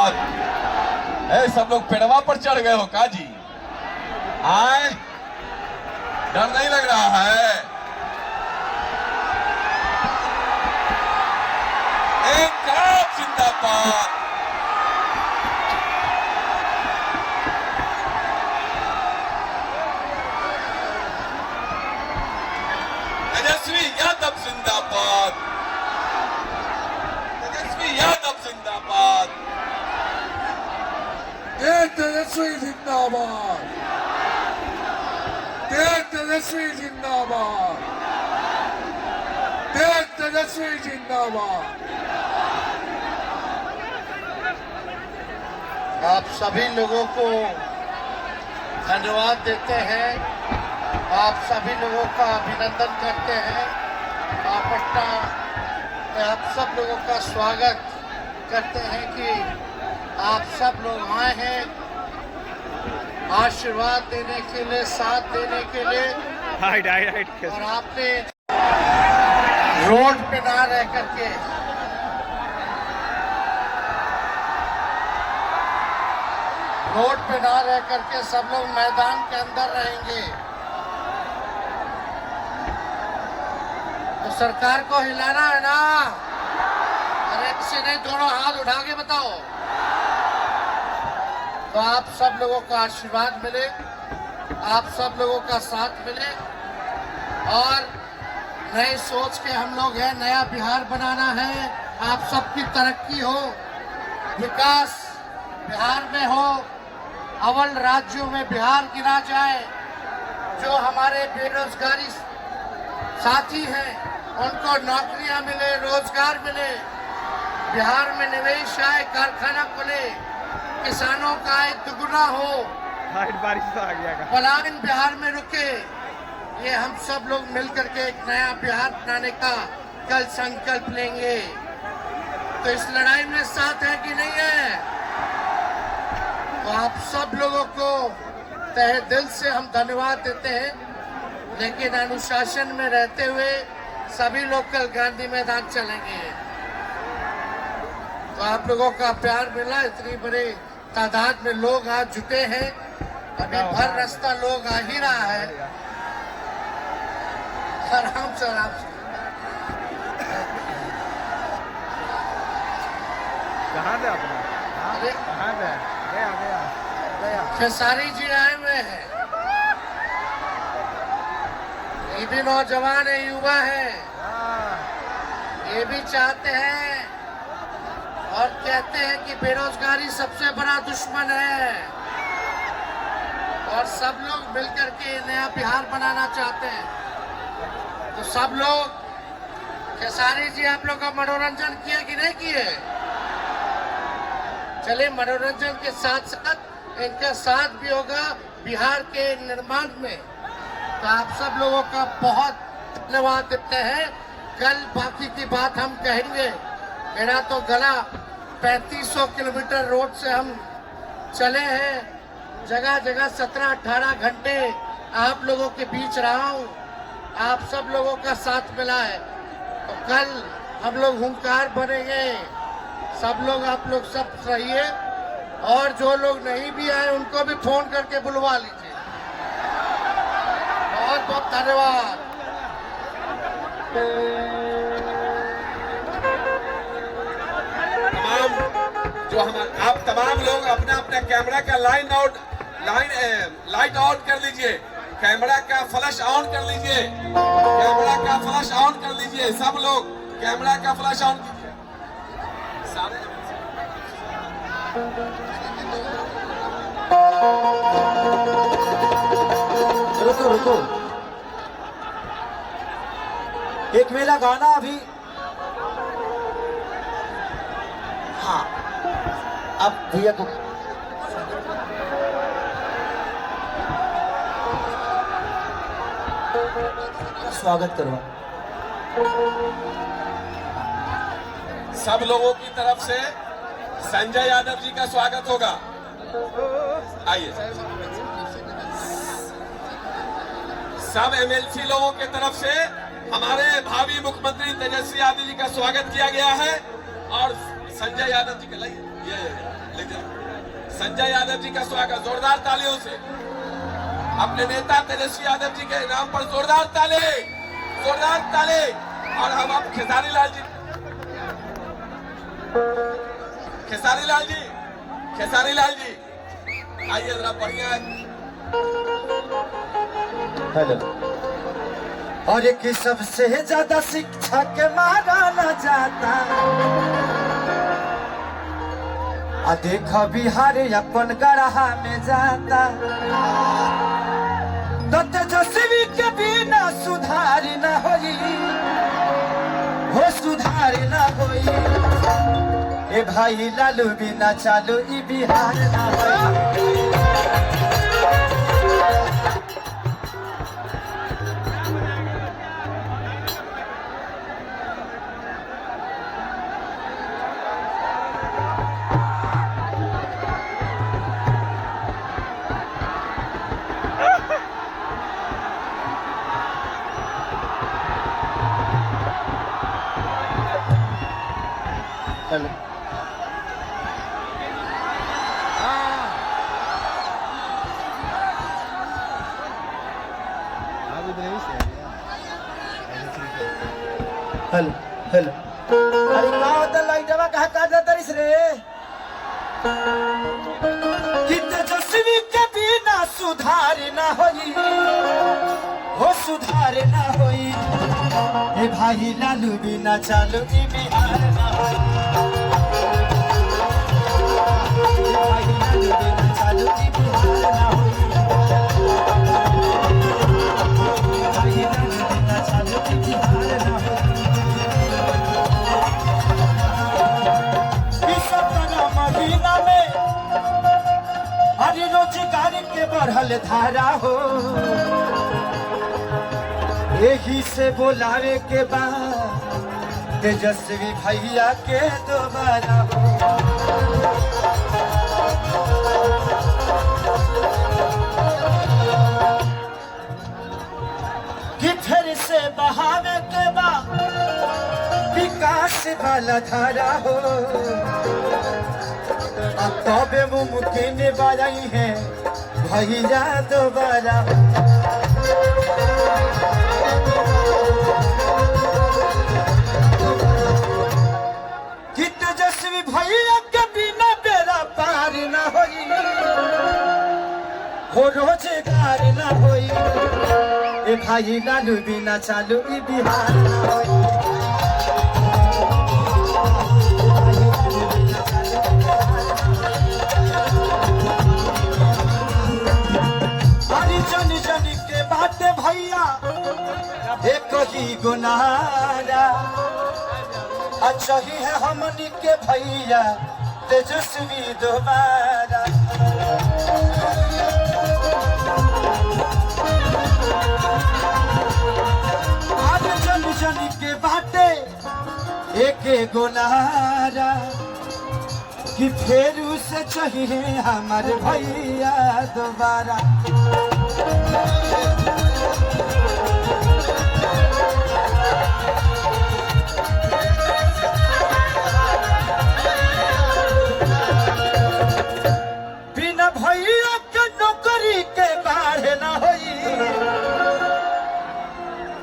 जिंदाबाद। सब लोग पेड़वा पर चढ़ गए हो का जी? आए, डर नहीं लग रहा है? इंकलाब जिंदाबाद। तेजस्वी यादव जिंदाबाद। तेजस्वी यादव जिंदाबाद। तेजस्वी जिंदाबाद। तेजस्वी जिंदाबाद। तेजस्वी जिंदाबाद। आप सभी लोगों को धन्यवाद देते हैं। आप सभी लोगों का अभिनंदन करते हैं। पटना में आप सब लोगों का स्वागत करते हैं कि आप सब लोग आए हैं आशीर्वाद देने के लिए, साथ देने के लिए। और आपने रोड पे ना रह करके सब लोग मैदान के अंदर रहेंगे तो सरकार को हिलाना है ना। अरे किसी ने दोनों हाथ उठा के बताओ। तो आप सब लोगों का आशीर्वाद मिले, आप सब लोगों का साथ मिले और नई सोच के हम लोग हैं। नया बिहार बनाना है, आप सबकी तरक्की हो, विकास बिहार में हो, अव्वल राज्यों में बिहार गिना जाए। जो हमारे बेरोजगारी साथी हैं उनको नौकरियां मिले, रोजगार मिले, बिहार में निवेश आए, कारखाना खुले, किसानों का आय दुगुना हो, बारिश तो आ गया, पलायन बिहार में रुके। ये हम सब लोग मिलकर के एक नया बिहार बनाने का कल संकल्प लेंगे। तो इस लड़ाई में साथ है कि नहीं है? तो आप सब लोगों को तहे दिल से हम धन्यवाद देते हैं। लेकिन अनुशासन में रहते हुए सभी लोग कल गांधी मैदान चलेंगे। तो आप लोगों का प्यार मिला, इतनी बड़ी तादाद में लोग आज जुटे हैं। अभी भर रास्ता लोग आ ही रहा है। आराम से आराम से। कहाँ थे अपना? अरे कहाँ थे? गया खेसारी जी आए हुए हैं। ये भी नौजवान है, युवा है। ये भी चाहते हैं और कहते हैं कि बेरोजगारी सबसे बड़ा दुश्मन है और सब लोग मिलकर के नया बिहार बनाना चाहते हैं। तो सब लोग, खेसारी जी आप लोग का मनोरंजन किए कि नहीं किए? चलिए, मनोरंजन के साथ साथ इनका साथ भी होगा बिहार के निर्माण में। तो आप सब लोगों का बहुत धन्यवाद देते हैं। कल बाकी की बात हम कहेंगे। मेरा तो गला 3500 किलोमीटर रोड से हम चले हैं, जगह जगह 17-18 घंटे आप लोगों के बीच रहा हूँ। आप सब लोगों का साथ मिला है। तो कल हम लोग हुंकार बनेंगे। सब लोग, आप लोग सब रहिए और जो लोग नहीं भी आए उनको भी फोन करके बुलवा लीजिए। बहुत बहुत धन्यवाद। जो हम आप तमाम लोग अपना अपना कैमरा का लाइट ऑन कर लीजिए। कैमरा का फ्लैश ऑन कर लीजिए। कैमरा का फ्लैश ऑन कर लीजिए। सब लोग कैमरा का फ्लैश ऑन कीजिए। रुको रुको, एक मेला गाना अभी। हाँ, अब भैया को स्वागत करो। सब लोगों की तरफ से संजय यादव जी का स्वागत होगा। आइए, सब एमएलसी लोगों के तरफ से हमारे भावी मुख्यमंत्री तेजस्वी यादव जी का स्वागत किया गया है। और संजय यादव जी का संजय यादव जी का स्वागत जोरदार तालियों से। अपने नेता तेजस्वी यादव जी के नाम पर जोरदार ताले, जोरदार ताले। और हम अब खेसारी लाल जी, खेसारी लाल जी, खेसारी लाल जी आइए जरा बढ़िया। हेलो। और एक सबसे ज्यादा शिक्षा के मारा न जाता, आ देखो बिहार अपन गढ़ा में जाता, तो तेजस्वी के बिना सुधार न होई, हो सुधार न होई। ए भाई लालू बिना चालू ई बिहार न होई। हेलो। आप इधर ही से हेलो हेलो। अरे का होता लाइटवा कहा का जाता रिस रे? कि तेजस्वी के बिना सुधार ना होई, हो सुधार ना होई। ए भाई लालू बिना चालू ई बिहार ना होई। ए भाई लालू बिना चालू ई बिहार ना होई। ए भाई लालू बिना चालू ई बिहार ना होई। महीना में हरी रोजगार के बढ़ल धारा हो, यही से बोलावे के बाद तेजस्वी भैया के दोबारा हो। कि फिर से बहावे के बाद विकास वाला धारा हो, तबे मुमकिन बनाई है भैया दोबारा। कि तेजस्वी भैया के बिना बेड़ा पार न होई, हो रोजगार न होई। ए भाई लालू बिना चालू ई बिहार न होई। जन जन के बाटे भैया एक ही गुनारा, अच्छा ही है हमनी के भैया तेजस्वी दोबारा। आज जन जन के बाटे एक गुनारा, कि फिर उसे चाहिए हमारे भैया दोबारा। बिना भैया के नौकरी के बाढ़ ना होई।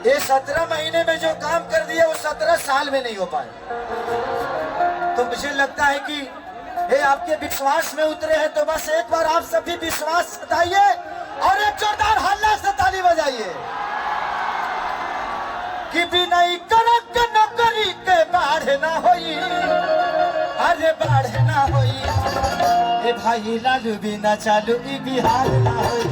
ये 17 महीने में जो काम कर दिया वो 17 साल में नहीं हो पाए। तो मुझे लगता है कि ये आपके विश्वास में उतरे हैं, तो बस एक बार आप सभी विश्वास जताइए और एक जोरदार हल्ला से ताली बजाइए कि बिना करक नौकरी के बाढ़ ना होई, अरे बाढ़ ना होई। ए भाई लालू बिना चालू ई बिहार ना होई।